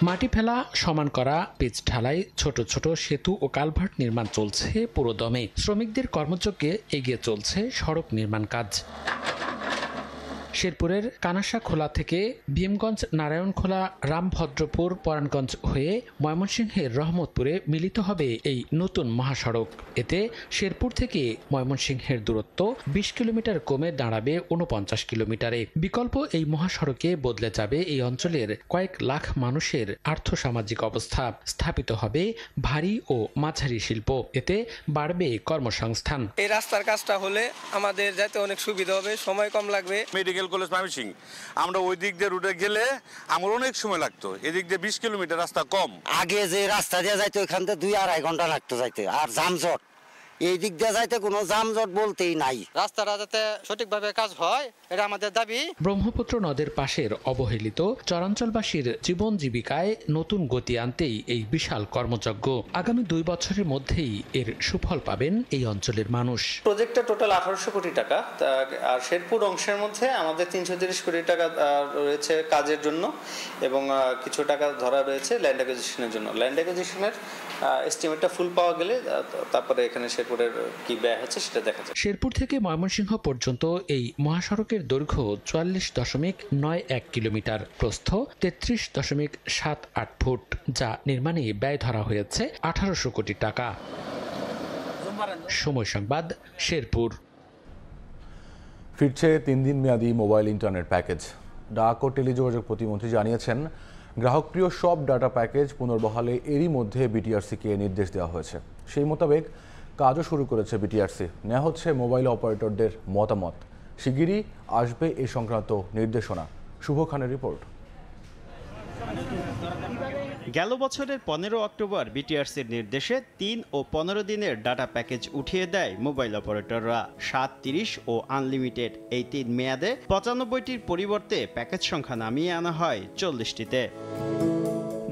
Speaker 26: মাটি ফেলা, সমান করা, পিচ ঢালাই, ছোট ছোট সেতু ও কালভার্ট নির্মাণ চলছে পুরোদমে। শ্রমিকদের কর্মযজ্ঞে এগিয়ে চলছে সড়ক নির্মাণ কাজ। শেরপুরের কানাসাখোলা থেকে ভীমগঞ্জ, নারায়ণখোলা, রামভদ্রপুর, পরাণগঞ্জ হয়ে ময়মনসিংহের রহমতপুরে মিলিত হবে এই নতুন মহাসড়ক। এতে শেরপুর থেকে ময়মনসিংহের দূরত্ব 20 কিলোমিটার কমে দাঁড়াবে 49 কিলোমিটারে। বিকল্প এই মহাসড়কে বদলে যাবে এই অঞ্চলের কয়েক লাখ মানুষের আর্থসামাজিক অবস্থা। স্থাপিত হবে ভারী ও মাঝারি শিল্প। এতে বাড়বে কর্মসংস্থান।
Speaker 27: এই রাস্তার কাজটা হলে আমাদের যাতে অনেক সুবিধা হবে, সময় কম লাগবে।
Speaker 28: মেডিকেল কলেজ ময়মনসিংহ, আমরা ওই দিক দিয়ে রুটে গেলে আমার অনেক সময় লাগতো, এদিক দিয়ে 20 কিলোমিটার রাস্তা কম।
Speaker 29: আগে যে রাস্তা দিয়ে যাইতো ওইখান থেকে 2-2.5 ঘন্টা লাগতো যাইতে, আর যানজট
Speaker 5: এই দিক দিয়ে যাইতে কোনো যানজট বলতেই নাই।
Speaker 8: রাস্তাটা যাতে সঠিকভাবে কাজ হয় এটা আমাদের দাবি।
Speaker 26: ব্রহ্মপুত্র নদের পাশের অবহেলিত চরাঞ্চলবাসীর জীবন জীবিকায় নতুন গতি আনতেই এই বিশাল কর্মযজ্ঞ। আগামী 2 বছরের মধ্যেই এর সুফল পাবেন এই অঞ্চলের মানুষ।
Speaker 9: প্রজেক্টটা টোটাল 1800 কোটি টাকা, আর শেরপুর অংশের মধ্যে আমাদের 330 কোটি টাকা রয়েছে কাজের জন্য এবং কিছু টাকা ধরা রয়েছে ল্যান্ড অ্যাকুইজিশনের জন্য। ল্যান্ড অ্যাকুইজিশনের এস্টিমেটটা ফুল পাওয়া গেলে তারপরে এখানে শেরপুরের কি ব্যয় হচ্ছে সেটা দেখা যাবে।
Speaker 26: শেরপুর থেকে ময়মনসিংহ পর্যন্ত এই মহাসড়কের দৈর্ঘ্য 44.91 কিলোমিটার, প্রস্থ 33.78 ফুট, যা নির্মাণে ব্যয় ধরা হয়েছে 1800 কোটি টাকা। সময় সংবাদ, শেরপুর।
Speaker 1: ফিরছে 3 দিন মেয়াদী মোবাইল ইন্টারনেট প্যাকেজ। ডাক ও টেলিযোগাযোগ প্রতিমন্ত্রী জানিয়েছেন, গ্রাহকপ্রিয় সব ডাটা প্যাকেজ পুনর্বহালে এরই মধ্যে বিটিআরসিকে নির্দেশ দেওয়া হয়েছে। সেই মোতাবেক কাজও শুরু করেছে বিটিআরসি। নেওয়া হচ্ছে মোবাইল অপারেটরদের মতামত। শিগগিরই আসবে এ সংক্রান্ত নির্দেশনা। শুভ খানের রিপোর্ট।
Speaker 10: গেল বছরের 15 অক্টোবর বিটিআরসির নির্দেশে 3 ও 15 দিনের ডাটা প্যাকেজ উঠিয়ে দেয় মোবাইল অপারেটররা। 7, 30 ও আনলিমিটেড এই 3 মেয়াদে 95টির পরিবর্তে প্যাকেজ সংখ্যা নামিয়ে আনা হয় 40টিতে।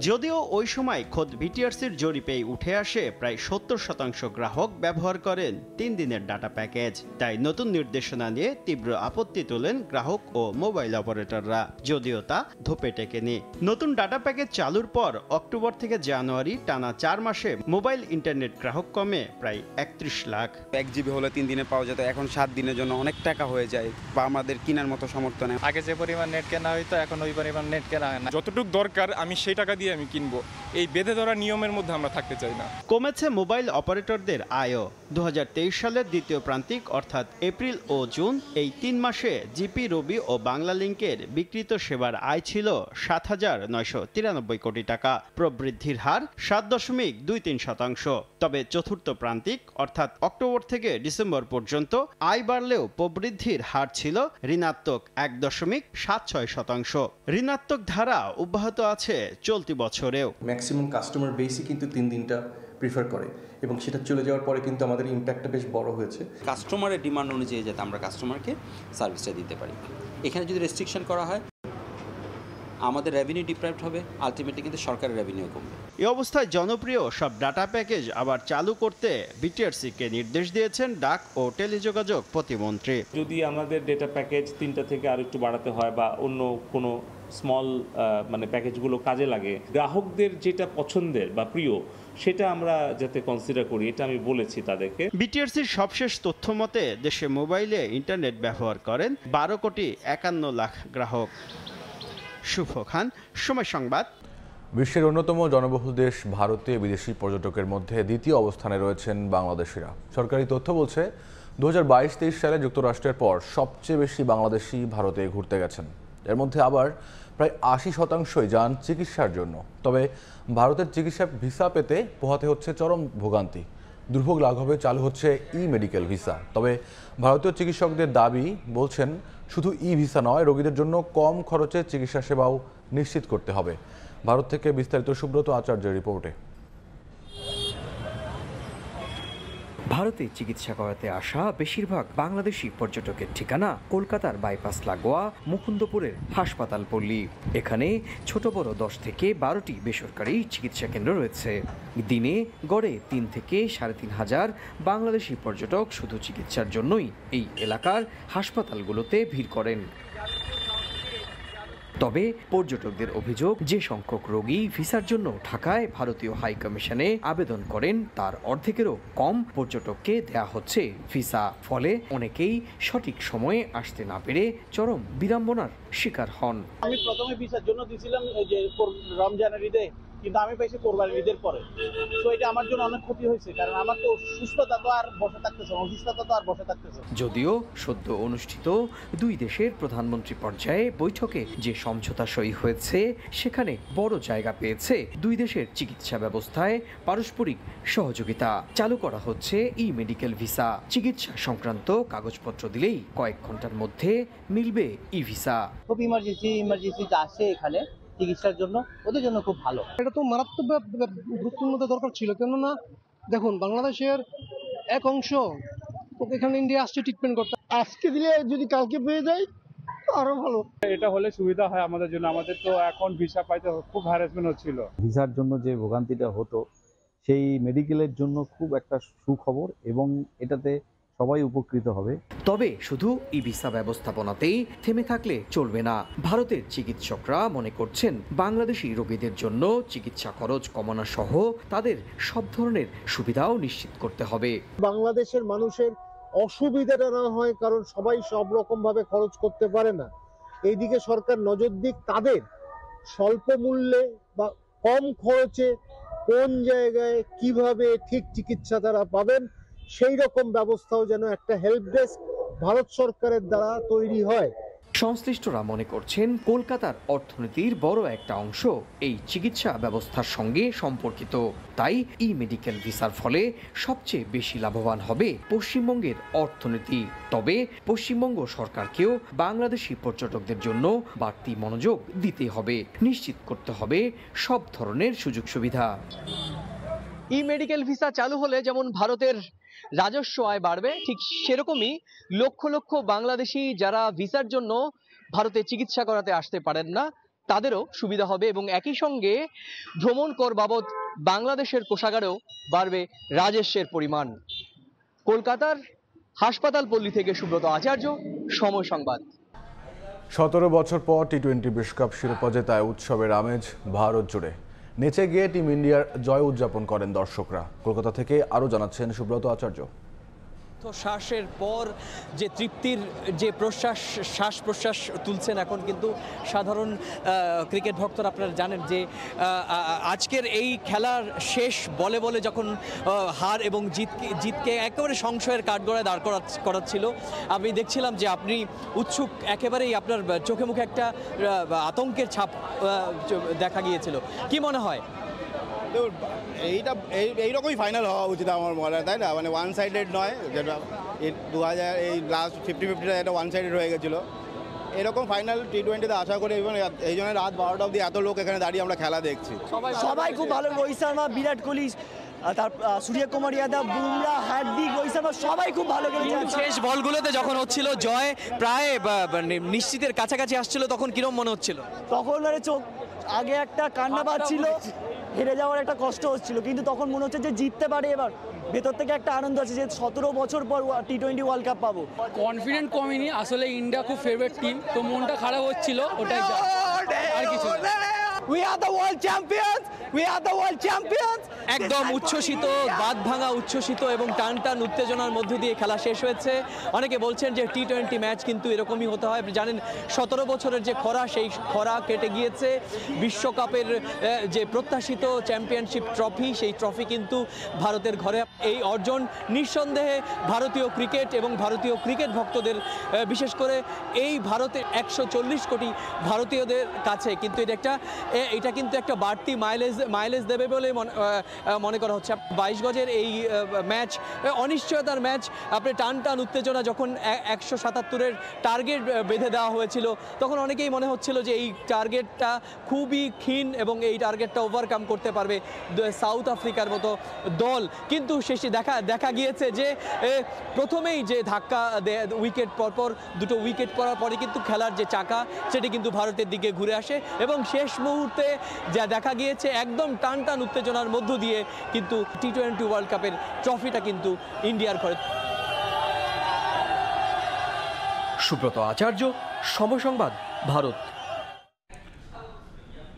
Speaker 10: যদিও ওই সময় খোদ বিটিআরসির জরিপেই উঠে আসে প্রায় 70% গ্রাহক ব্যবহার করেন 3 দিনের ডাটা প্যাকেজ। তাই নতুন নির্দেশনা নিয়ে তীব্র আপত্তি তোলেন গ্রাহক ও মোবাইল অপারেটররা, যদিও তা ধোপে টেকেনি। নতুন ডাটা প্যাকেজ চালুর পর অক্টোবর থেকে জানুয়ারি টানা 4 মাসে মোবাইল ইন্টারনেট গ্রাহক কমে প্রায় 31 লাখ।
Speaker 12: 1 জিবি হলে 3 দিনে পাওয়া যেত, এখন 7 দিনের জন্য অনেক টাকা হয়ে যায় বা আমাদের কেনার মতো সামর্থ্য নেই।
Speaker 13: আগে যে পরিমাণ নেট কেনা হইতো এখন ওই পরিমাণ নেট কেনা হয় না। যতটুকু দরকার আমি সেই টাকা দিয়ে আমি কিনবো। এই বেঁধে ধরা নিয়মের মধ্যে আমরা থাকতে চাই না।
Speaker 10: কমেছে মোবাইল অপারেটরদের আয়ও। 2023 সালের দ্বিতীয় প্রান্তিক অর্থাৎ এপ্রিল ও জুন এই 3 মাসে জিপি, রবি ও বাংলা লিংকের বিকৃত সেবার আয় ছিল 7,993 কোটি টাকা, প্রবৃদ্ধির হার 7.23%। তবে চতুর্থ প্রান্তিক অর্থাৎ অক্টোবর থেকে ডিসেম্বর পর্যন্ত আয় বাড়লেও প্রবৃদ্ধির হার ছিল ঋণাত্মক 1.76%। ঋণাত্মক ধারা অব্যাহত আছে চলতি বছরেও।
Speaker 15: ম্যাক্সিমাম কাস্টমার বেসই কিন্তু 3 দিনটা প্রিফার করে এবং সেটা চলে যাওয়ার পরে কিন্তু আমাদের ইম্প্যাক্টটা বেশ বড় হয়েছে।
Speaker 16: কাস্টমারের ডিমান্ড অনুযায়ী যাতে আমরা কাস্টমারকে সার্ভিসটা দিতে পারি। এখানে যদি রেস্ট্রিকশন করা হয় আমাদের রেভিনিউ ডিপ্রাইভড হবে, আলটিমেটলি কিন্তু সরকারের রেভিনিউ কমবে।
Speaker 10: এই অবস্থায় জনপ্রিয় সব ডাটা প্যাকেজ আবার চালু করতে বিটিআরসিকে নির্দেশ দিয়েছেন ডাক ও টেলিযোগাযোগ প্রতিমন্ত্রী।
Speaker 29: যদি আমাদের ডেটা প্যাকেজ 3টা থেকে আরো একটু বাড়াতে হয় বা অন্য কোনো স্মল প্যাকেজগুলো কাজে লাগে, গ্রাহকদের যেটা পছন্দের বা প্রিয় সেটা আমরা যাতে কনসিডার করি, এটা আমি বলেছি তাদেরকে।
Speaker 10: বিটিআরসির সবশেষ তথ্য মতে দেশে মোবাইলে ইন্টারনেট ব্যবহার করেন 12,51,00,000 গ্রাহক। শুভ খান, সময় সংবাদ।
Speaker 1: বিশ্বের অন্যতম জনবহুল দেশ ভারতে বিদেশি পর্যটকের মধ্যে দ্বিতীয় অবস্থানে রয়েছেন বাংলাদেশিরা। সরকারি তথ্য বলছে 2022-23 সালে যুক্তরাষ্ট্রের পর সবচেয়ে বেশি বাংলাদেশি ভারতে ঘুরতে গেছেন। এর মধ্যে আবার প্রায় 80%ই যান চিকিৎসার জন্য। তবে ভারতের চিকিৎসা ভিসা পেতে পোহাতে হচ্ছে চরম ভোগান্তি। দুর্ভোগ লাঘবে চালু হচ্ছে মেডিকেল ভিসা। তবে ভারতীয় চিকিৎসকদের দাবি, বলছেন শুধু ভিসা নয়, রোগীদের জন্য কম খরচে চিকিৎসা সেবাও নিশ্চিত করতে হবে। ভারত থেকে বিস্তারিত সুব্রত আচার্যের রিপোর্টে।
Speaker 30: ভারতে চিকিৎসা করাতে আসা বেশিরভাগ বাংলাদেশি পর্যটকের ঠিকানা কলকাতার বাইপাস লাগোয়া মুকুন্দপুরের হাসপাতাল পল্লী। এখানে ছোট বড় 10 থেকে 12টি বেসরকারি চিকিৎসা কেন্দ্র রয়েছে। দিনে গড়ে 3 থেকে 3,500 বাংলাদেশি পর্যটক শুধু চিকিৎসার জন্যই এই এলাকার হাসপাতালগুলোতে ভিড় করেন। তবে পর্যটকদের অভিযোগ, যে সংখ্যক রোগী ভিসার জন্য ঢাকায় ভারতীয় হাই কমিশনে আবেদন করেন তার অর্ধেকেরও কম পর্যটককে দেয়া হচ্ছে ভিসা। ফলে অনেকেই সঠিক সময়ে আসতে না পেরে চরম বিড়ম্বনার শিকার হন।
Speaker 18: আমি প্রথমে ভিসার জন্য দিয়েছিলাম যে রমজানের ঈদে, কিন্তু আমি পাইছি কোরবানির ঈদের পরে। তো এটা আমার জন্য অনেক ক্ষতি হয়েছে, কারণ আমার তো সুস্থতা তো আর বসে থাকতেছে, অসুস্থতা তো আর বসে থাকতেছে।
Speaker 30: যদিও সদ্য অনুষ্ঠিত 2 দেশের প্রধানমন্ত্রী পর্যায়ে বৈঠকে যে সমঝোতা সই হয়েছে সেখানে বড় জায়গা পেয়েছে 2 দেশের চিকিৎসা ব্যবস্থায় পারস্পরিক সহযোগিতা। চালু করা হচ্ছে মেডিকেল ভিসা। চিকিৎসা সংক্রান্ত কাগজপত্র দিলেই কয়েক ঘন্টার মধ্যে মিলবে ভিসা।
Speaker 31: খুব ইমার্জেন্সি আসে এখানে চিকিৎসার জন্য, ওদের জন্য খুব ভালো।
Speaker 32: এটা তো মারাত্মক গুরুত্বপূর্ণ দরকার ছিল, কেননা দেখুন বাংলাদেশের
Speaker 2: এক অংশ ওকে এখানে ইন্ডিয়া আসছে ট্রিটমেন্ট করতে, আজকে দিলে যদি কালকে পেয়ে যায় আরো ভালো।
Speaker 3: এটা হলে সুবিধা হয় আমাদের জন্য। আমাদের তো এখন ভিসা পাইতে খুব হ্যারাসমেন্ট হচ্ছিল। ভিসার জন্য যে ভোগান্তিটা হতো, সেই মেডিকেলের জন্য খুব একটা সুখবর এবং এটাতে সবাই উপকৃত হবে।
Speaker 30: তবে শুধু ই ভিসা ব্যবস্থাপনাতেই থেমে থাকলে চলবে না। ভারতের চিকিৎসকরা মনে করছেন বাংলাদেশি রোগীদের জন্য চিকিৎসা খরচ কমানো সহ তাদের সব ধরনের সুবিধাও নিশ্চিত করতে হবে।
Speaker 14: বাংলাদেশের মানুষের অসুবিধাটা না হয়, কারণ সবাই সব রকম ভাবে খরচ করতে পারে না। এইদিকে সরকার নজর দিক তাদের স্বল্প মূল্যে বা কম খরচে কোন জায়গায় কিভাবে ঠিক চিকিৎসা তারা পাবেন, সেই রকম ব্যবস্থাও যেন একটা হেল্প ডেস্ক ভারত সরকারের দ্বারা তৈরি হয়।
Speaker 30: সংশ্লিষ্টরা মনে করছেন কলকাতার অর্থনীতির বড় একটা অংশ এই চিকিৎসা ব্যবস্থার সঙ্গে সম্পর্কিত। তাই ই মেডিকেল ভিসার ফলে সবচেয়ে বেশি লাভবান হবে পশ্চিমবঙ্গের অর্থনীতি। তবে পশ্চিমবঙ্গ সরকারকেও বাংলাদেশি পর্যটকদের জন্য বাড়তি মনোযোগ দিতে হবে, নিশ্চিত করতে হবে সব ধরনের সুযোগ সুবিধা।
Speaker 4: ই মেডিকেল ভিসা চালু হলে যেমন ভারতের রাজস্ব আয় বাড়বে, ঠিক সেরকমই লক্ষ লক্ষ বাংলাদেশি যারা ভিসার জন্য ভারতে চিকিৎসা করাতে আসতে পারেন না তাদেরও সুবিধা হবে এবং একই সঙ্গে ভ্রমণ কর বাবদ বাংলাদেশের কোষাগারেও বাড়বে রাজস্বের পরিমাণ। কলকাতার হাসপাতাল পল্লী থেকে সুব্রত আচার্য, সময় সংবাদ।
Speaker 1: 17 বছর পর টি-20 বিশ্বকাপ শিরোপা জেতায় উৎসবের আমেজ ভারত জুড়ে। নেচে গিয়ে টিম ইন্ডিয়ার জয় উদযাপন করেন দর্শকরা। কলকাতা থেকে আরও জানাচ্ছেন সুব্রত আচার্য।
Speaker 4: শ্বাসের পর যে তৃপ্তির যে শ্বাস প্রশ্বাস তুলছেন এখন কিন্তু সাধারণ ক্রিকেট ভক্তরা আপনারা জানেন যে আজকের এই খেলার শেষ বলে বলে যখন হার এবং জিতকে একেবারে সংশয়ের কাঠগড়ায় দাঁড় করাচ্ছিল, আমি দেখছিলাম যে আপনি উৎসুক, একেবারেই আপনার চোখে মুখে একটা আতঙ্কের ছাপ দেখা গিয়েছিল। কি মনে হয়?
Speaker 11: এইরকমই ফাইনাল হওয়া উচিত আমার মনে হয়, তাই না? মানে ওয়ান সাইডেড নয়, যেটা 2000 এই লাস্ট 50-50টা একটা ওয়ান সাইডেড হয়ে গেছিলো। এরকম ফাইনাল টি-20তে আশা করি, এবং এই জন্য রাত 12টা অবধি এত লোক এখানে দাঁড়িয়ে আমরা খেলা দেখছি।
Speaker 17: সবাই খুব ভালো, রোহিত শর্মা, বিরাট কোহলি, তার সূর্যকুমার যাদব, বুমরা, হার্দিক, রোহিত শর্মা সবাই খুব ভালো খেলেছে।
Speaker 4: শেষ বলগুলোতে যখন হচ্ছিল জয় প্রায় নিশ্চিতের কাছাকাছি আসছিল, তখন কিরম মনে হচ্ছিল?
Speaker 17: তখন মানে চোখ আগে একটা কান্না পাচ্ছিল, হেরে যাওয়ার একটা কষ্ট হচ্ছিল, কিন্তু তখন মনে হচ্ছে যে জিততে পারে এবার। ভেতর থেকে একটা আনন্দ আছে যে 17 বছর পর টি-20 ওয়ার্ল্ড কাপ পাবো।
Speaker 7: কনফিডেন্ট কমেনি, আসলে ইন্ডিয়া খুব ফেভারিট টিম, তো মনটা খারাপ হচ্ছিল, ওটাই আর কিছু।
Speaker 17: We are the world champions! We are the world champions!
Speaker 4: একদম উচ্ছ্বসিত, বাঁধ ভাঙা উচ্ছ্বসিত এবং টান টান উত্তেজনার মধ্যে দিয়ে খেলা শেষ হয়েছে। অনেকে বলছেন যে টি-20 ম্যাচ কিন্তু এরকমই হতে হয়। জানেন 17 বছরের যে খরা, সেই খরা কেটে গিয়েছে। বিশ্বকাপের যে প্রত্যাশিত চ্যাম্পিয়নশিপ ট্রফি, সেই ট্রফি কিন্তু ভারতের ঘরে। এই অর্জন নিঃসন্দেহে ভারতীয় ক্রিকেট এবং ভারতীয় ক্রিকেট ভক্তদের, বিশেষ করে এই ভারতের 140 কোটি ভারতীয়দের কাছে কিন্তু এটা কিন্তু একটা বাড়তি মাইলেজ দেবে বলে মনে করা হচ্ছে। 22 গজের এই ম্যাচ, অনিশ্চয়তার ম্যাচ, আপনি টান টান উত্তেজনা, যখন 177-এর টার্গেট বেঁধে দেওয়া হয়েছিল তখন অনেকেই মনে হচ্ছিল যে এই টার্গেটটা খুবই ক্ষীণ এবং এই টার্গেটটা ওভারকাম করতে পারবে সাউথ আফ্রিকার মতো দল। কিন্তু শেষে দেখা গিয়েছে যে প্রথমেই যে ধাক্কা, উইকেট পরপর দুটো উইকেট পড়ার পরে কিন্তু খেলার যে চাকা সেটি কিন্তু ভারতের দিকে ঘুরে আসে এবং শেষ মুহূর্তে যা দেখা গিয়েছে একদম টান টান উত্তেজনার মধ্য দিয়ে কিন্তু টি-20 ওয়ার্ল্ড কাপের ট্রফিটা কিন্তু ইন্ডিয়ার ঘরে।
Speaker 30: সুব্রত আচার্য, সময় সংবাদ, ভারত।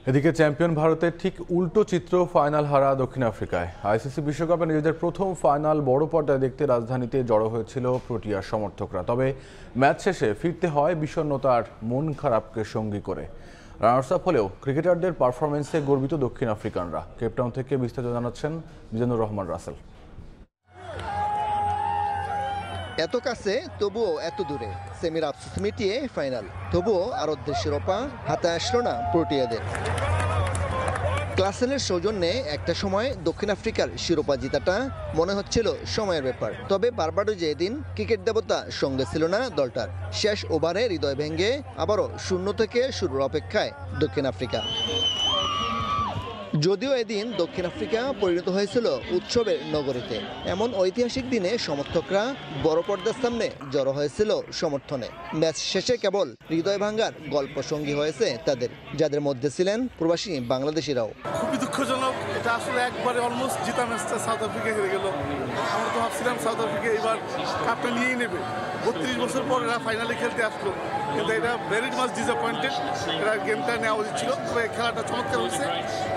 Speaker 1: এদিকে চ্যাম্পিয়ন ভারতের ঠিক উল্টো চিত্র ফাইনাল হারা দক্ষিণ আফ্রিকায়। আইসিসি বিশ্বকাপে নিজেদের প্রথম ফাইনাল বড় পর্দায় দেখতে রাজধানীতে জড়ো হয়েছিল প্রোটিয়ার সমর্থকরা। তবে ম্যাচ শেষে ফিরতে হয় বিষণ্ণতার মন খারাপকে সঙ্গী করে। রানার্স আপ হলেও ক্রিকেটারদের পারফরমেন্সে গর্বিত দক্ষিণ আফ্রিকানরা। কেপটাউন থেকে বিস্তারিত জানাচ্ছেন মিজানুর রহমান রাসেল।
Speaker 19: এত কাছে তবুও এত দূরে, সেমির আফসোস মিটিয়ে ফাইনাল, তবুও আরবদের শিরোপা হাতে আসলো না প্রোটিয়াদের। ক্লাসেলের সৌজন্যে একটা সময় দক্ষিণ আফ্রিকার শিরোপা জিতাটা মনে হচ্ছিল সময়ের ব্যাপার। তবে বারবাডোজে এদিন ক্রিকেট দেবতা সঙ্গে ছিল না দলটার। শেষ ওভারে হৃদয় ভেঙে আবারও 0 থেকে শুরুর অপেক্ষায় দক্ষিণ আফ্রিকা। যদিও এদিন দক্ষিণ আফ্রিকা পরিণত হয়েছিল উৎসবের নগরীতে। এমন ঐতিহাসিক দিনে সমর্থকরা বড় পর্দার সামনে জড়ো হয়েছিল সমর্থনে। ম্যাচ শেষে কেবল হৃদয় ভাঙার গল্প সঙ্গী হয়েছে তাদের, যাদের মধ্যে ছিলেন প্রবাসী বাংলাদেশিরাও।
Speaker 5: খুবই দুঃখজনক, এটা আসলে একবারে অলমোস্ট জিতা ম্যাচটা সাউথ আফ্রিকা হেরে গেল। আমরা তো ভাবছিলাম সাউথ আফ্রিকা এবার কাপটা নিয়েই নেবে, 32 বছর পর এরা ফাইনালে খেলতে আসলো, কিন্তু এটা ভেরি মাচ ডিসঅ্যাপয়েন্টেড। এরা গেমটা নেওয়া উচিত ছিল, তবে খেলাটা চমৎকার হয়েছে।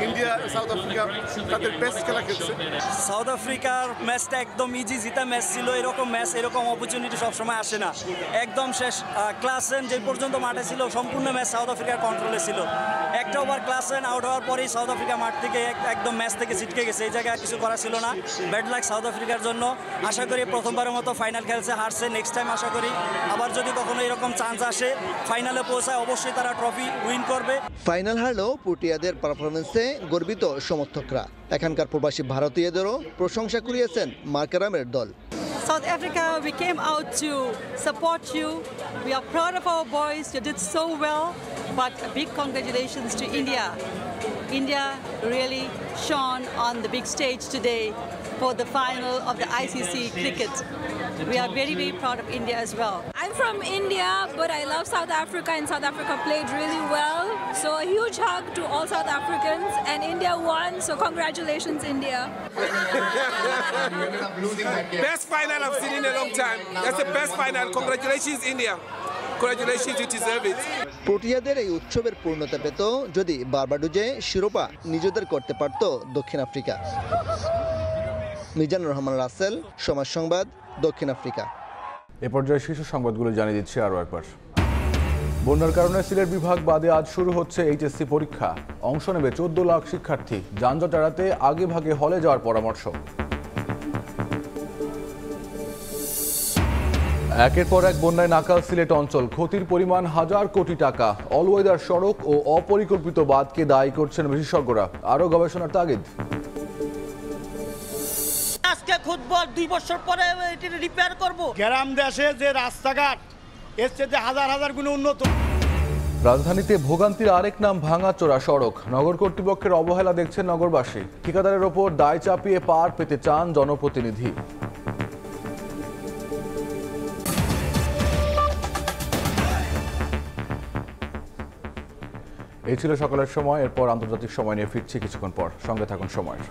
Speaker 5: ইন্ডিয়া সাউথ আফ্রিকা তাদের বেস্ট খেলা খেলছে।
Speaker 17: সাউথ আফ্রিকার ম্যাচটা একদম ইজি জিতা ম্যাচ ছিল। এরকম ম্যাচ, এরকম অপরচুনিটি সবসময় আসে না। একদম শেষ ক্লাসেন যে পর্যন্ত মাঠে ছিল, সম্পূর্ণ ম্যাচ সাউথ আফ্রিকার কন্ট্রোলে ছিল। একটা ওভার ক্লাসেন আউট হওয়ার পরেই সাউথ আফ্রিকা মাঠ থেকে একদম ম্যাচ থেকে ছিটকে গেছে। এই জায়গায় কিছু করা ছিল না। ব্যাড লাক সাউথ আফ্রিকার জন্য। আশা করি প্রথমবারের মতো ফাইনাল খেলছে, হারছে। নেক্সট টাইম আশা করি আবার যদি কখনো এরকম চান্স আসে ফাইনালে পৌঁছায়, অবশ্যই তারা ট্রফি উইন করবে।
Speaker 19: ফাইনাল হারলেও প্রোটিয়াদের পারফরমেন্সে গর্বিত সমর্থকরা। এখানকার প্রবাসী ভারতীয়দেরও প্রশংসা কুড়িয়েছেন মার্কারামের দল।
Speaker 6: South Africa, we came out to support you. We are proud of our boys. You did so well. But a big congratulations to India. India really shone on the big stage today for the final of the ICC cricket. We are very, very proud of India as well.
Speaker 8: I'm from India, but I love South Africa, and South Africa played really well. So a huge hug to all South Africans, and India won, so congratulations, India.
Speaker 20: Best final I've seen in a long time. That's the best final. Congratulations, India. Congratulations, you deserve it.
Speaker 19: প্রোটিয়াদের এই উৎসবের পূর্ণতা পেত যদি বারবাডোজে শিরোপা নিজেদের করতে পারত দক্ষিণ আফ্রিকা। মিজানুর রহমান রাসেল, সমাজ সংবাদ, দক্ষিণ আফ্রিকা।
Speaker 1: এ পর্যায়ে শীর্ষ সংবাদগুলো জানিয়ে দিচ্ছি আরও একবার। বন্যার কারণে সিলেট বিভাগ বাদে আজ শুরু হচ্ছে এইচএসসি পরীক্ষা। অংশ নেবে 14 লাখ শিক্ষার্থী। যানজট এড়াতে আগে ভাগে হলে যাওয়ার পরামর্শ। একের পর এক বন্যায় নাকাল সিলেট অঞ্চল। ক্ষতির পরিমাণ হাজার কোটি টাকা। অলওয়েদার সড়ক ও অপরিকল্পিত বাঁধকে দায়ী করছেন বিশেষজ্ঞরা। আরও গবেষণার তাগিদ।
Speaker 17: আজকে খুঁজবো, 2 বছর পরে এটি রিপেয়ার করব।
Speaker 11: গ্রাম দেশে যে রাস্তাঘাট এর চেয়ে হাজার হাজার গুণ উন্নত।
Speaker 1: রাজধানীতে ভোগান্তির আরেক নাম ভাঙাচোরা সড়ক। নগর কর্তৃপক্ষের অবহেলা দেখছেন নগরবাসী। ঠিকাদারের ওপর দায় চাপিয়ে পার পেতে চান জনপ্রতিনিধি। এই ছিল সকালের সময়। এরপর আন্তর্জাতিক সময় নিয়ে ফিরছি কিছুক্ষণ পর। সঙ্গে থাকুন সময়ের।